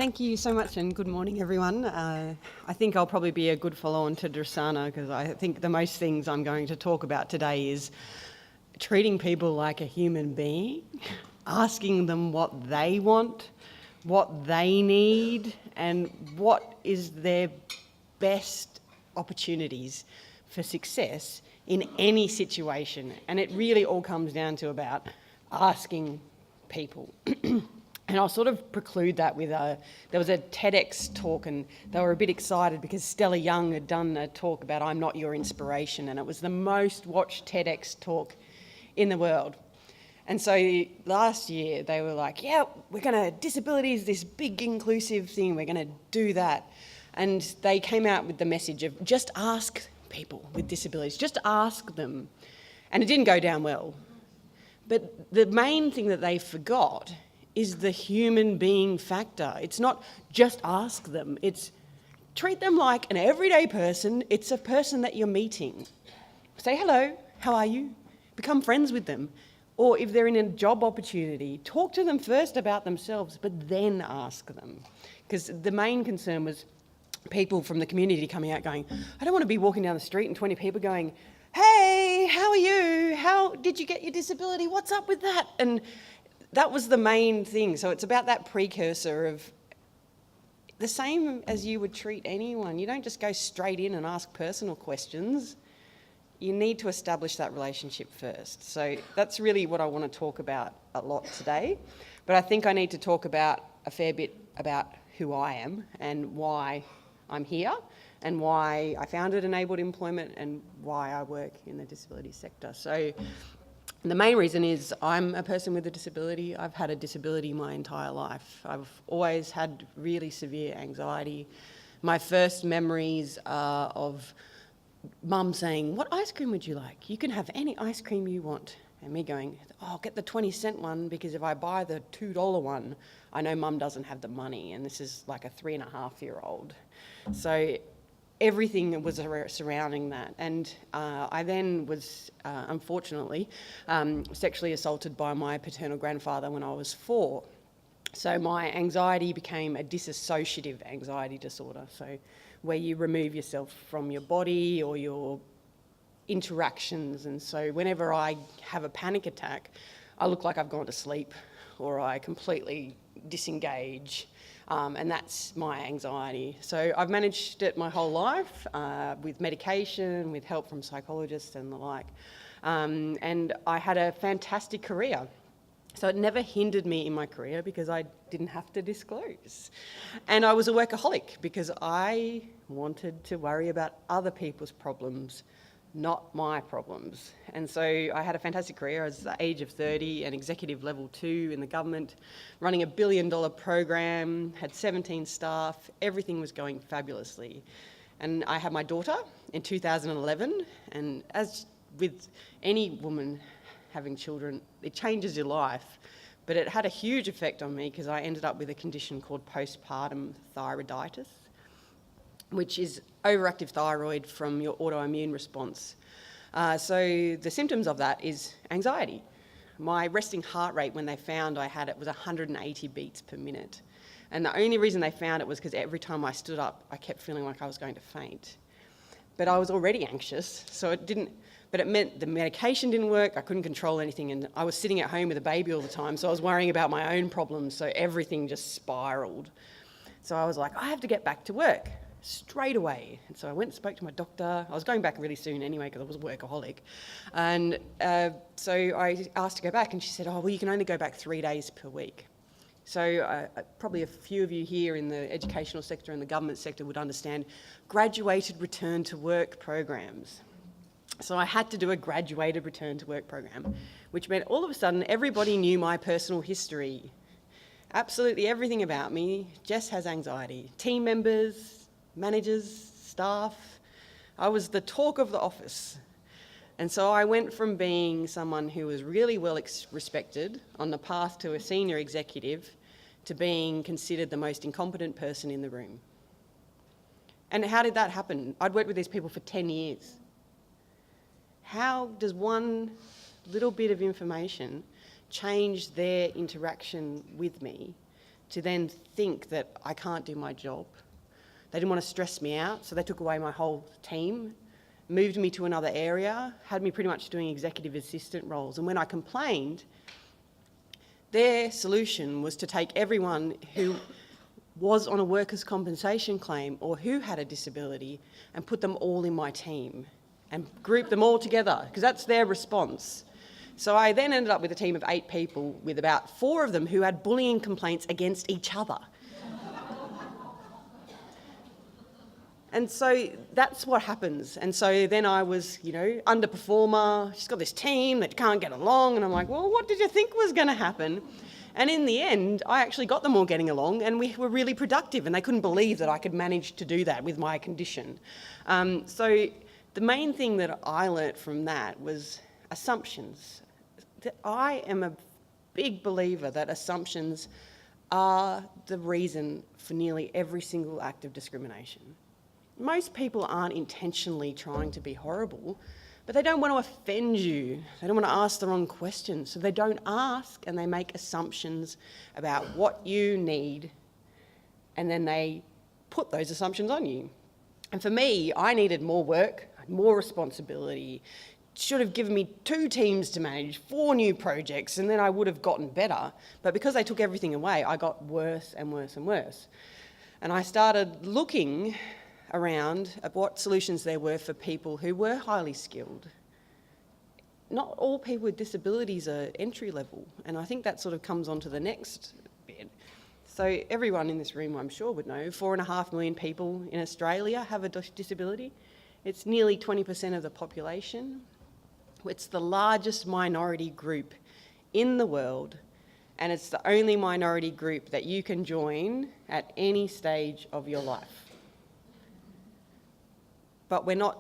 Thank you so much and good morning everyone. I think I'll probably be a good follow-on to Drasana because I think the most things I'm going to talk about today is treating people like a human being, asking them what they want, what they need and what is their best opportunities for success in any situation. And it really all comes down to about asking people. And I'll sort of preclude that with there was a TEDx talk and they were a bit excited because Stella Young had done a talk about I'm not your inspiration, and it was the most watched TEDx talk in the world. And so last year they were like, yeah, disability is this big inclusive thing, we're going to do that. And they came out with the message of just ask people with disabilities, just ask them. And it didn't go down well. But the main thing that they forgot is the human being factor. It's not just ask them, it's treat them like an everyday person. It's a person that you're meeting. Say hello, how are you? Become friends with them. Or if they're in a job opportunity, talk to them first about themselves, but then ask them. Because the main concern was people from the community coming out going, I don't want to be walking down the street and 20 people going, hey, how are you? How did you get your disability? What's up with that? And that was the main thing. So it's about that precursor of the same as you would treat anyone. You don't just go straight in and ask personal questions. You need to establish that relationship first. So that's really what I want to talk about a lot today. But I think I need to talk about a fair bit about who I am and why I'm here and why I founded Enabled Employment and why I work in the disability sector. So the main reason is I'm a person with a disability. I've had a disability my entire life. I've always had really severe anxiety. My first memories are of Mum saying, what ice cream would you like? You can have any ice cream you want. And me going, oh, I'll get the 20-cent one because if I buy the $2 one, I know Mum doesn't have the money. And this is like a 3.5-year-old. So everything was surrounding that. And I then was, unfortunately, sexually assaulted by my paternal grandfather when I was 4. So my anxiety became a dissociative anxiety disorder. So where you remove yourself from your body or your interactions. And so whenever I have a panic attack, I look like I've gone to sleep or I completely disengage. And that's my anxiety. So I've managed it my whole life with medication, with help from psychologists and the like. And I had a fantastic career. So it never hindered me in my career because I didn't have to disclose. And I was a workaholic because I wanted to worry about other people's problems, not my problems. And so I had a fantastic career. I was at the age of 30, an executive level 2 in the government, running $1 billion program, had 17 staff, everything was going fabulously. And I had my daughter in 2011, and as with any woman having children, it changes your life. But it had a huge effect on me because I ended up with a condition called postpartum thyroiditis, which is overactive thyroid from your autoimmune response. So the symptoms of that is anxiety. My resting heart rate when they found I had it was 180 beats per minute. And the only reason they found it was because every time I stood up, I kept feeling like I was going to faint. But I was already anxious, so it meant the medication didn't work, I couldn't control anything, and I was sitting at home with a baby all the time, so I was worrying about my own problems, so everything just spiraled. So I was like, I have to get back to work straight away. And so I went and spoke to my doctor. I was going back really soon anyway because I was a workaholic. And so I asked to go back and she said, oh, well, you can only go back 3 days per week. So probably a few of you here in the educational sector and the government sector would understand graduated return to work programs. So I had to do a graduated return to work program, which meant all of a sudden everybody knew my personal history. Absolutely everything about me. Jess has anxiety. Team members, managers, staff. I was the talk of the office. And so I went from being someone who was really well respected on the path to a senior executive to being considered the most incompetent person in the room. And how did that happen? I'd worked with these people for 10 years. How does one little bit of information change their interaction with me to then think that I can't do my job. They didn't want to stress me out, so they took away my whole team, moved me to another area, had me pretty much doing executive assistant roles. And when I complained, their solution was to take everyone who was on a workers' compensation claim or who had a disability and put them all in my team and group them all together, because that's their response. So I then ended up with a team of 8 people, with about 4 of them who had bullying complaints against each other. And so that's what happens. And so then I was, underperformer. She's got this team that can't get along. And I'm like, well, what did you think was going to happen? And in the end, I actually got them all getting along, and we were really productive, and they couldn't believe that I could manage to do that with my condition. So the main thing that I learnt from that was assumptions. I am a big believer that assumptions are the reason for nearly every single act of discrimination. Most people aren't intentionally trying to be horrible, but they don't want to offend you. They don't want to ask the wrong questions. So they don't ask, and they make assumptions about what you need, and then they put those assumptions on you. And for me, I needed more work, more responsibility, should have given me 2 teams to manage, 4 new projects, and then I would have gotten better. But because they took everything away, I got worse and worse and worse. And I started looking around at what solutions there were for people who were highly skilled. Not all people with disabilities are entry level, and I think that sort of comes on to the next bit. So everyone in this room, I'm sure, would know 4.5 million people in Australia have a disability. It's nearly 20% of the population. It's the largest minority group in the world, and it's the only minority group that you can join at any stage of your life. But we're not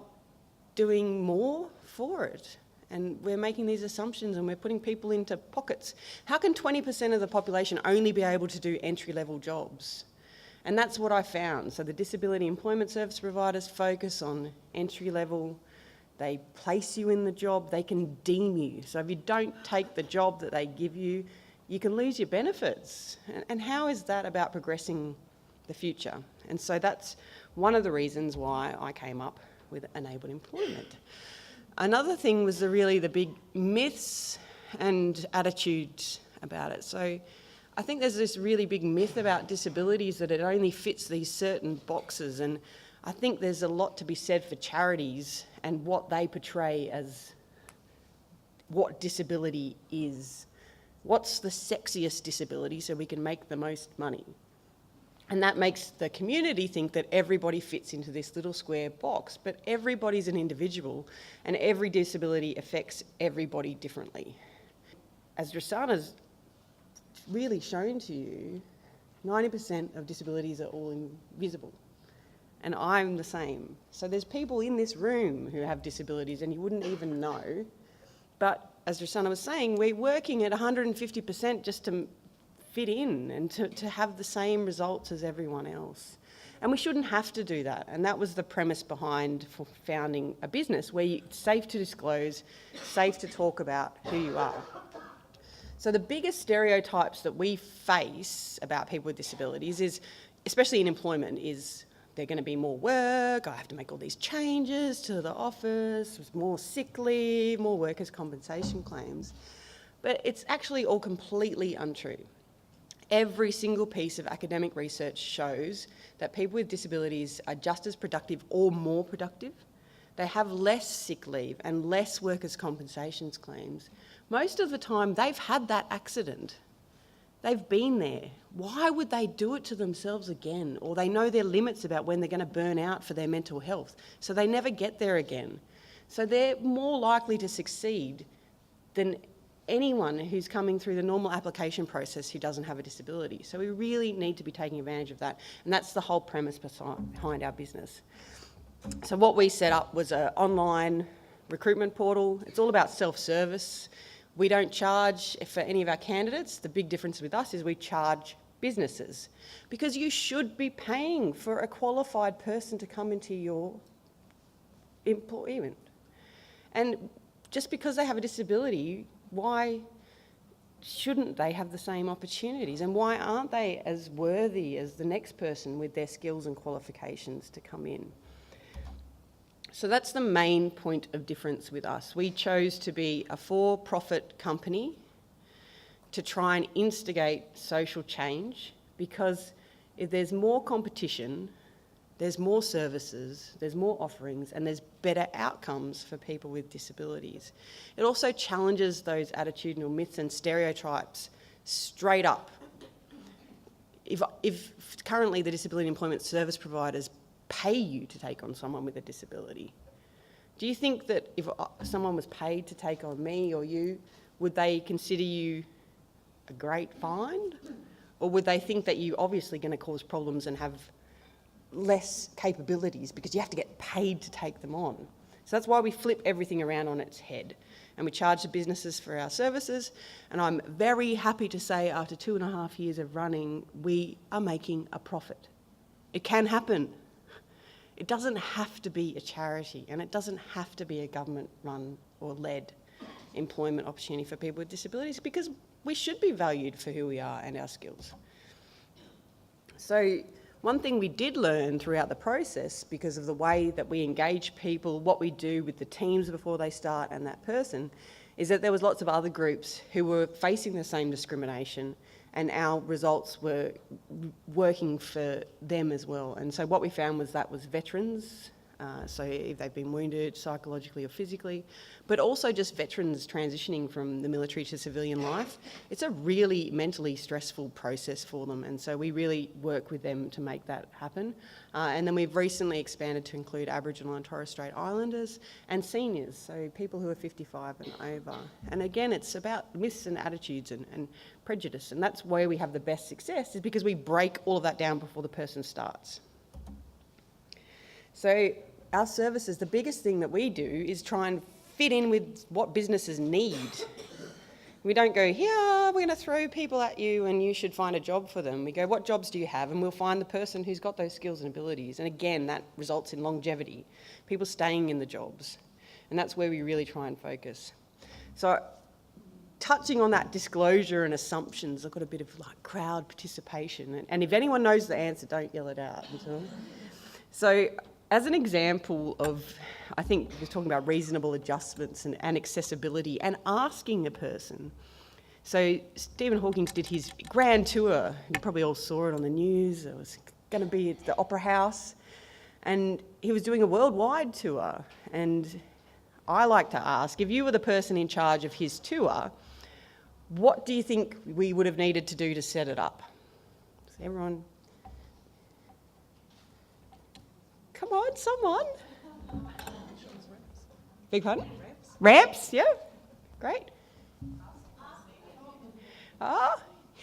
doing more for it, and we're making these assumptions, and we're putting people into pockets. How can 20% of the population only be able to do entry-level jobs? And that's what I found. So the disability employment service providers focus on entry-level. They place you in the job, they can deem you. So if you don't take the job that they give you, you can lose your benefits. And how is that about progressing the future? And so that's one of the reasons why I came up with enabled employment. Another thing was the big myths and attitudes about it. So I think there's this really big myth about disabilities that it only fits these certain boxes, and I think there's a lot to be said for charities and what they portray as what disability is. What's the sexiest disability so we can make the most money? And that makes the community think that everybody fits into this little square box, but everybody's an individual, and every disability affects everybody differently. As Drisana's really shown to you, 90% of disabilities are all invisible. And I'm the same. So there's people in this room who have disabilities and you wouldn't even know. But as Drisana was saying, we're working at 150% just to fit in and to have the same results as everyone else. And we shouldn't have to do that. And that was the premise behind for founding a business where it's safe to disclose, safe to talk about who you are. So the biggest stereotypes that we face about people with disabilities is, especially in employment, is they're going to be more work, I have to make all these changes to the office, there's more sick leave, more workers' compensation claims. But it's actually all completely untrue. Every single piece of academic research shows that people with disabilities are just as productive or more productive. They have less sick leave and less workers' compensations claims. Most of the time, they've had that accident. They've been there. Why would they do it to themselves again? Or they know their limits about when they're going to burn out for their mental health, so they never get there again. So they're more likely to succeed than anyone who's coming through the normal application process who doesn't have a disability. So we really need to be taking advantage of that, and that's the whole premise behind our business. So what we set up was an online recruitment portal. It's all about self-service. We don't charge for any of our candidates. The big difference with us is we charge businesses, because you should be paying for a qualified person to come into your employment. And just because they have a disability, why shouldn't they have the same opportunities? And why aren't they as worthy as the next person with their skills and qualifications to come in? So that's the main point of difference with us. We chose to be a for-profit company to try and instigate social change, because if there's more competition, there's more services, there's more offerings, and there's better outcomes for people with disabilities. It also challenges those attitudinal myths and stereotypes straight up. If currently the disability employment service providers pay you to take on someone with a disability, do you think that if someone was paid to take on me or you, would they consider you a great find? Or would they think that you're obviously going to cause problems and have less capabilities because you have to get paid to take them on? So that's why we flip everything around on its head, and we charge the businesses for our services. And I'm very happy to say, after 2.5 years of running, we are making a profit. It can happen. It doesn't have to be a charity, and it doesn't have to be a government-run or led employment opportunity for people with disabilities, because we should be valued for who we are and our skills. So one thing we did learn throughout the process, because of the way that we engage people, what we do with the teams before they start and that person, is that there was lots of other groups who were facing the same discrimination, and our results were working for them as well. And so what we found was that was veterans, so if they've been wounded psychologically or physically, but also just veterans transitioning from the military to civilian life. It's a really mentally stressful process for them, and so we really work with them to make that happen. And then we've recently expanded to include Aboriginal and Torres Strait Islanders and seniors, so people who are 55 and over. And again, it's about myths and attitudes and prejudice, and that's where we have the best success, is because we break all of that down before the person starts. So our services, the biggest thing that we do is try and fit in with what businesses need. We don't go, here, we're going to throw people at you and you should find a job for them. We go, what jobs do you have? And we'll find the person who's got those skills and abilities. And again, that results in longevity, people staying in the jobs. And that's where we really try and focus. So touching on that disclosure and assumptions, I've got a bit of like crowd participation. And if anyone knows the answer, don't yell it out. So as an example of, I think we're talking about reasonable adjustments and accessibility and asking a person. So Stephen Hawking did his grand tour. You probably all saw it on the news. It was going to be at the Opera House. And he was doing a worldwide tour. And I like to ask, if you were the person in charge of his tour, what do you think we would have needed to do to set it up? So everyone... Come on, someone. Big pardon? Ramps, yeah. Great.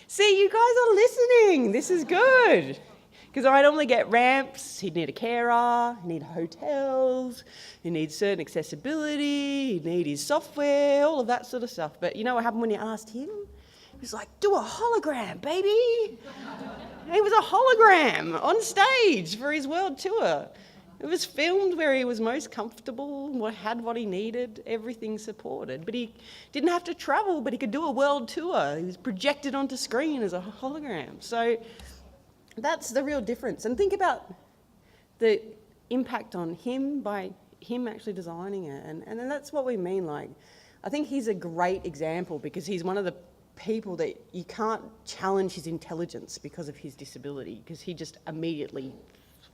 See, you guys are listening. This is good. Because I normally get ramps. He'd need a carer, he'd need hotels, he needs certain accessibility, he'd need his software, all of that sort of stuff. But you know what happened when you asked him? He was like, do a hologram, baby. He was a hologram on stage for his world tour. It was filmed where he was most comfortable, had what he needed, everything supported. But he didn't have to travel, but he could do a world tour. He was projected onto screen as a hologram. So that's the real difference. And think about the impact on him by him actually designing it. And that's what we mean. Like, I think he's a great example because he's one of the people that you can't challenge his intelligence because of his disability, because he just immediately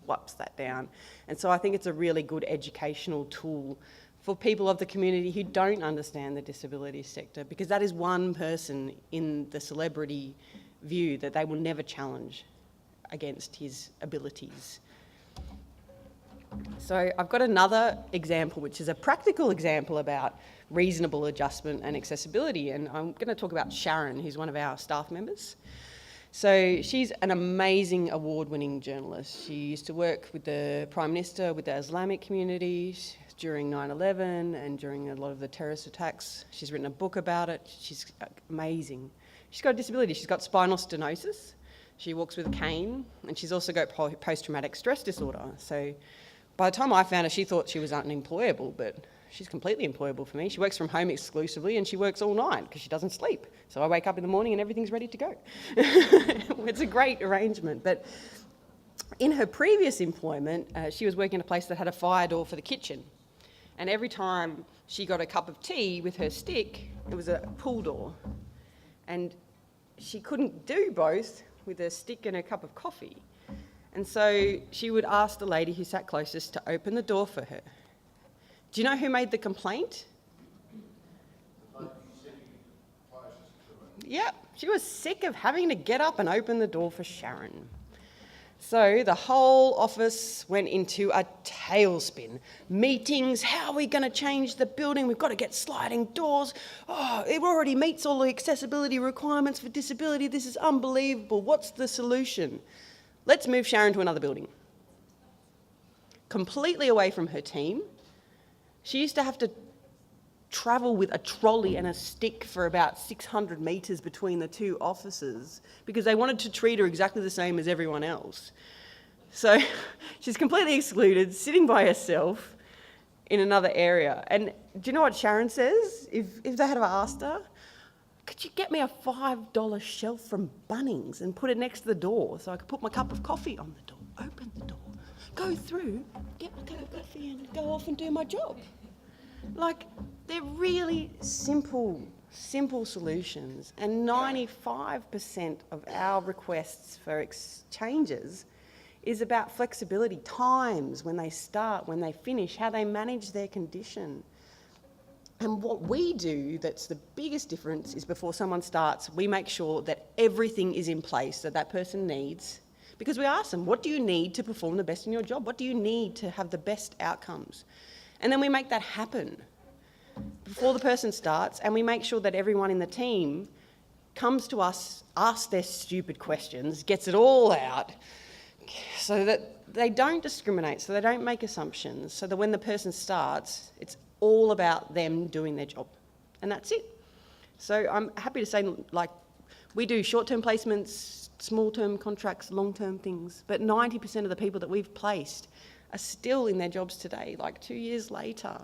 swipes that down. And so I think it's a really good educational tool for people of the community who don't understand the disability sector, because that is one person in the celebrity view that they will never challenge against his abilities. So I've got another example, which is a practical example about reasonable adjustment and accessibility. And I'm going to talk about Sharon, who's one of our staff members. So she's an amazing award-winning journalist. She used to work with the Prime Minister, with the Islamic community during 9/11 and during a lot of the terrorist attacks. She's written a book about it. She's amazing. She's got a disability. She's got spinal stenosis. She walks with a cane, and she's also got post-traumatic stress disorder. So by the time I found her, she thought she was unemployable, but she's completely employable for me. She works from home exclusively and she works all night because she doesn't sleep. So I wake up in the morning and everything's ready to go. It's a great arrangement. But in her previous employment, she was working in a place that had a fire door for the kitchen. And every time she got a cup of tea with her stick, it was a pull door. And she couldn't do both with her stick and her cup of coffee. And so she would ask the lady who sat closest to open the door for her. Do you know who made the complaint? Yep, she was sick of having to get up and open the door for Sharon. So the whole office went into a tailspin. Meetings, how are we going to change the building? We've got to get sliding doors. Oh, it already meets all the accessibility requirements for disability. This is unbelievable. What's the solution? Let's move Sharon to another building. Completely away from her team. She used to have to travel with a trolley and a stick for about 600 metres between the two offices because they wanted to treat her exactly the same as everyone else. So she's completely excluded, sitting by herself in another area. And do you know what Sharon says? If they had asked her, could you get me a $5 shelf from Bunnings and put it next to the door so I could put my cup of coffee on the door, open the door, go through, get my cup of coffee and go off and do my job? Like, they're really simple solutions. And 95% of our requests for exchanges is about flexibility, times, when they start, when they finish, how they manage their condition. And what we do that's the biggest difference is before someone starts, we make sure that everything is in place that that person needs. Because we ask them, what do you need to perform the best in your job? What do you need to have the best outcomes? And then we make that happen before the person starts, and we make sure that everyone in the team comes to us, asks their stupid questions, gets it all out, so that they don't discriminate, so they don't make assumptions, so that when the person starts, it's all about them doing their job. And that's it. So I'm happy to say, like, we do short-term placements, small-term contracts, long-term things, but 90% of the people that we've placed are still in their jobs today, like 2 years later,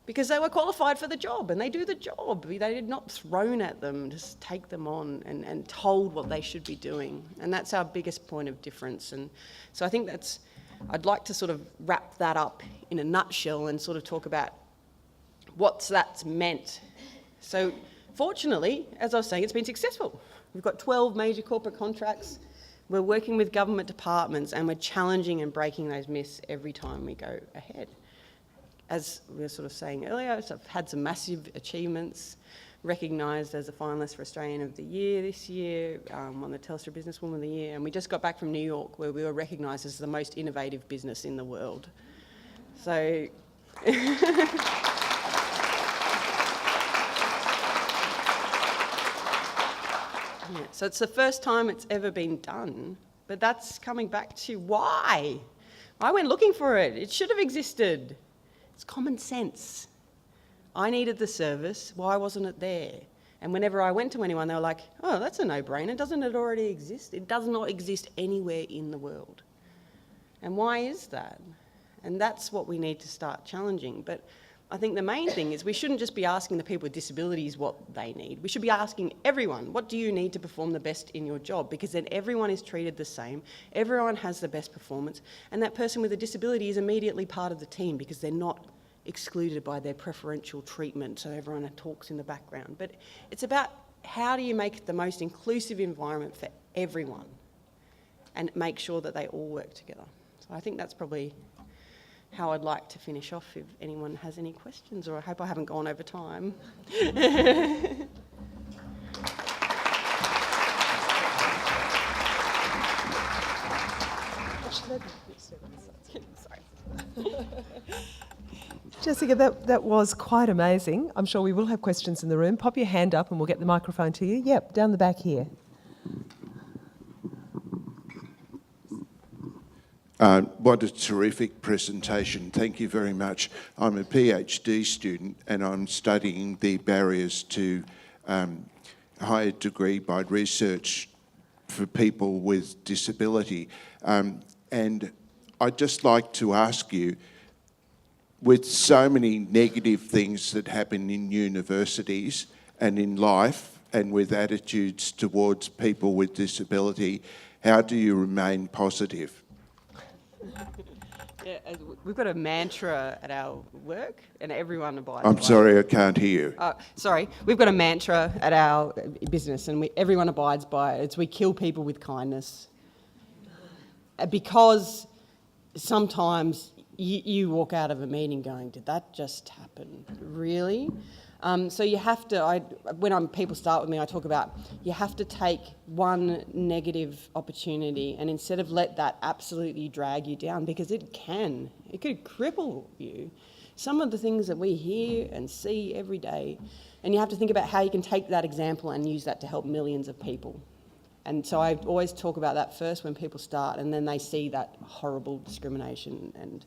because they were qualified for the job and they do the job. They did not thrown at them, just take them on and told what they should be doing. And that's our biggest point of difference. And so I think I'd like to sort of wrap that up in a nutshell and sort of talk about what that's meant. So fortunately, as I was saying, it's been successful. We've got 12 major corporate contracts. We're working with government departments and we're challenging and breaking those myths every time we go ahead. As we were sort of saying earlier, so I've had some massive achievements, recognised as a finalist for Australian of the Year this year, won the Telstra Businesswoman of the Year, and we just got back from New York where we were recognised as the most innovative business in the world. So yeah, so it's the first time it's ever been done, but that's coming back to why. I went looking for it. It should have existed. It's common sense. I needed the service. Why wasn't it there? And whenever I went to anyone, they were like, oh, that's a no-brainer. Doesn't it already exist? It does not exist anywhere in the world. And why is that? And that's what we need to start challenging. But I think the main thing is we shouldn't just be asking the people with disabilities what they need. We should be asking everyone, what do you need to perform the best in your job? Because then everyone is treated the same, everyone has the best performance, and that person with a disability is immediately part of the team because they're not excluded by their preferential treatment, so everyone talks in the background. But it's about how do you make the most inclusive environment for everyone and make sure that they all work together. So I think that's probably how I'd like to finish off if anyone has any questions, or I hope I haven't gone over time. Jessica, that was quite amazing. I'm sure we will have questions in the room. Pop your hand up and we'll get the microphone to you. Yep, down the back here. What a terrific presentation. Thank you very much. I'm a PhD student and I'm studying the barriers to higher degree by research for people with disability. And I'd just like to ask you, with so many negative things that happen in universities and in life, and with attitudes towards people with disability, how do you remain positive? Yeah, we've got a mantra at our work, and everyone abides I'm by it. sorry, I can't hear you. Sorry, we've got a mantra at our business, and everyone abides by it. It's we kill people with kindness. Because sometimes you walk out of a meeting going, did that just happen? Really? So you have to, when people start with me, I talk about you have to take one negative opportunity and instead of let that absolutely drag you down, because it could cripple you. Some of the things that we hear and see every day, and you have to think about how you can take that example and use that to help millions of people. And so I always talk about that first when people start, and then they see that horrible discrimination, and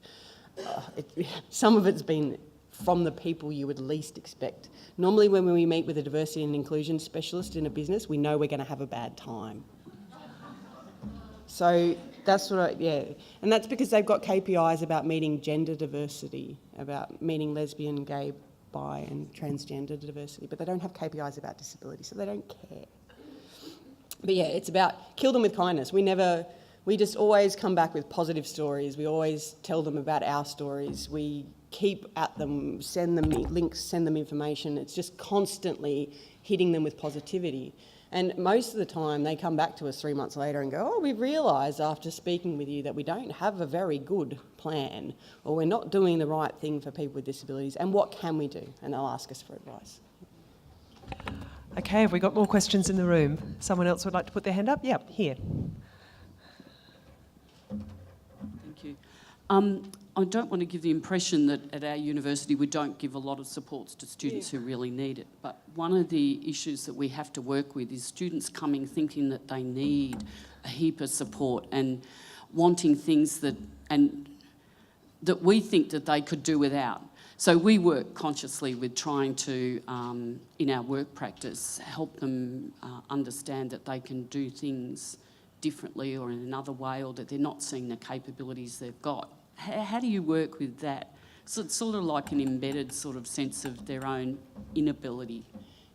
some of it's been from the people you would least expect. Normally when we meet with a diversity and inclusion specialist in a business, we know we're going to have a bad time. So that's what and that's because they've got KPIs about meeting gender diversity, about meeting lesbian, gay, bi and transgender diversity, but they don't have KPIs about disability, so they don't care. But yeah, it's about kill them with kindness. We just always come back with positive stories. We always tell them about our stories. We keep at them, send them links, send them information. It's just constantly hitting them with positivity. And most of the time they come back to us 3 months later and go, we've realised after speaking with you that we don't have a very good plan, or we're not doing the right thing for people with disabilities, and what can we do? And they'll ask us for advice. Okay, have we got more questions in the room? Someone else would like to put their hand up? Yep, here. Thank you. I don't want to give the impression that at our university we don't give a lot of supports to students who really need it, but one of the issues that we have to work with is students coming thinking that they need a heap of support and wanting things that we think that they could do without. So we work consciously with trying to, in our work practice, help them understand that they can do things differently or in another way, or that they're not seeing the capabilities they've got. How do you work with that? So it's sort of like an embedded sort of sense of their own inability.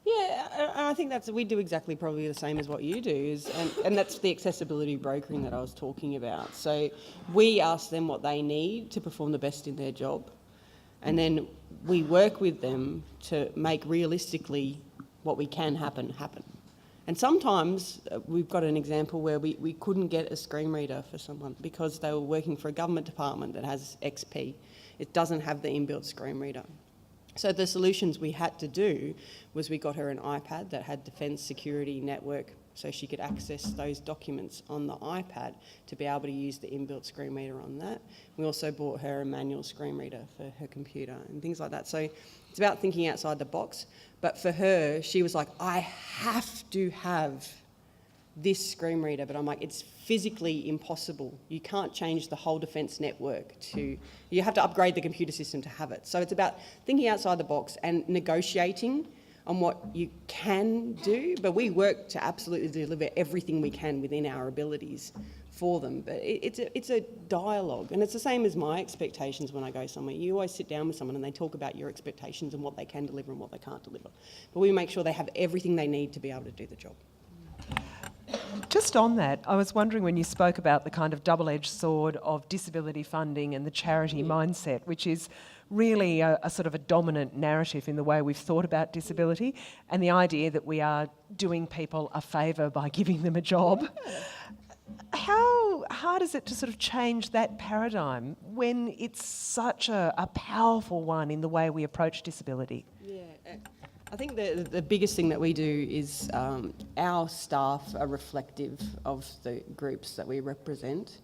Yeah, I think we do exactly probably the same as what you do, and that's the accessibility brokering that I was talking about. So we ask them what they need to perform the best in their job, and then we work with them to make realistically what we can happen. And sometimes we've got an example where we couldn't get a screen reader for someone because they were working for a government department that has XP. It doesn't have the inbuilt screen reader. So the solutions we had to do was we got her an iPad that had Defence Security Network, so she could access those documents on the iPad to be able to use the inbuilt screen reader on that. We also bought her a manual screen reader for her computer and things like that. So it's about thinking outside the box. But for her, she was like, I have to have this screen reader. But I'm like, it's physically impossible. You can't change the whole defence network you have to upgrade the computer system to have it. So it's about thinking outside the box and negotiating on what you can do, but we work to absolutely deliver everything we can within our abilities for them. But it's a dialogue, and it's the same as my expectations when I go somewhere. You always sit down with someone and they talk about your expectations and what they can deliver and what they can't deliver. But we make sure they have everything they need to be able to do the job. Just on that, I was wondering when you spoke about the kind of double-edged sword of disability funding and the charity mindset, which is really a sort of a dominant narrative in the way we've thought about disability, and the idea that we are doing people a favour by giving them a job. How hard is it to sort of change that paradigm when it's such a powerful one in the way we approach disability? Yeah. I think the biggest thing that we do is our staff are reflective of the groups that we represent.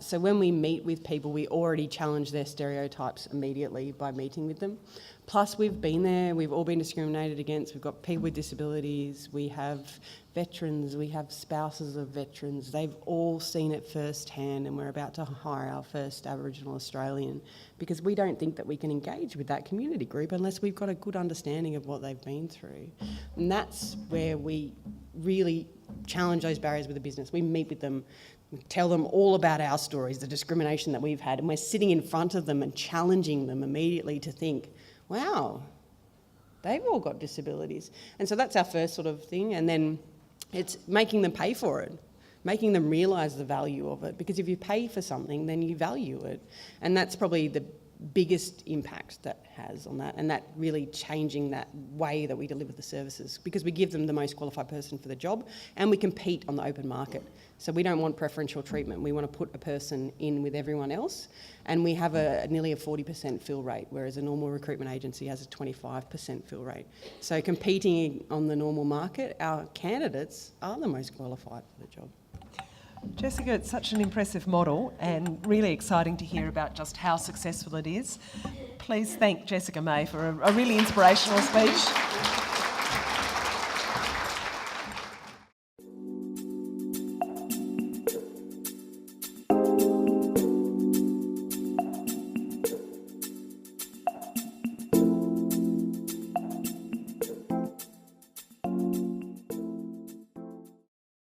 So when we meet with people, we already challenge their stereotypes immediately by meeting with them. Plus, we've been there, we've all been discriminated against. We've got people with disabilities, we have veterans, we have spouses of veterans. They've all seen it firsthand, and we're about to hire our first Aboriginal Australian because we don't think that we can engage with that community group unless we've got a good understanding of what they've been through. And that's where we really challenge those barriers with the business. We meet with them. We tell them all about our stories, the discrimination that we've had, and we're sitting in front of them and challenging them immediately to think, wow, they've all got disabilities. And so that's our first sort of thing. And then it's making them pay for it, making them realise the value of it. Because if you pay for something, then you value it. And that's probably the biggest impact that has on that, and that really changing that way that we deliver the services, because we give them the most qualified person for the job and we compete on the open market. So we don't want preferential treatment. We want to put a person in with everyone else, and we have nearly a 40% fill rate, whereas a normal recruitment agency has a 25% fill rate. So competing on the normal market, our candidates are the most qualified for the job. Jessica, it's such an impressive model and really exciting to hear about just how successful it is. Please thank Jessica May for a really inspirational speech.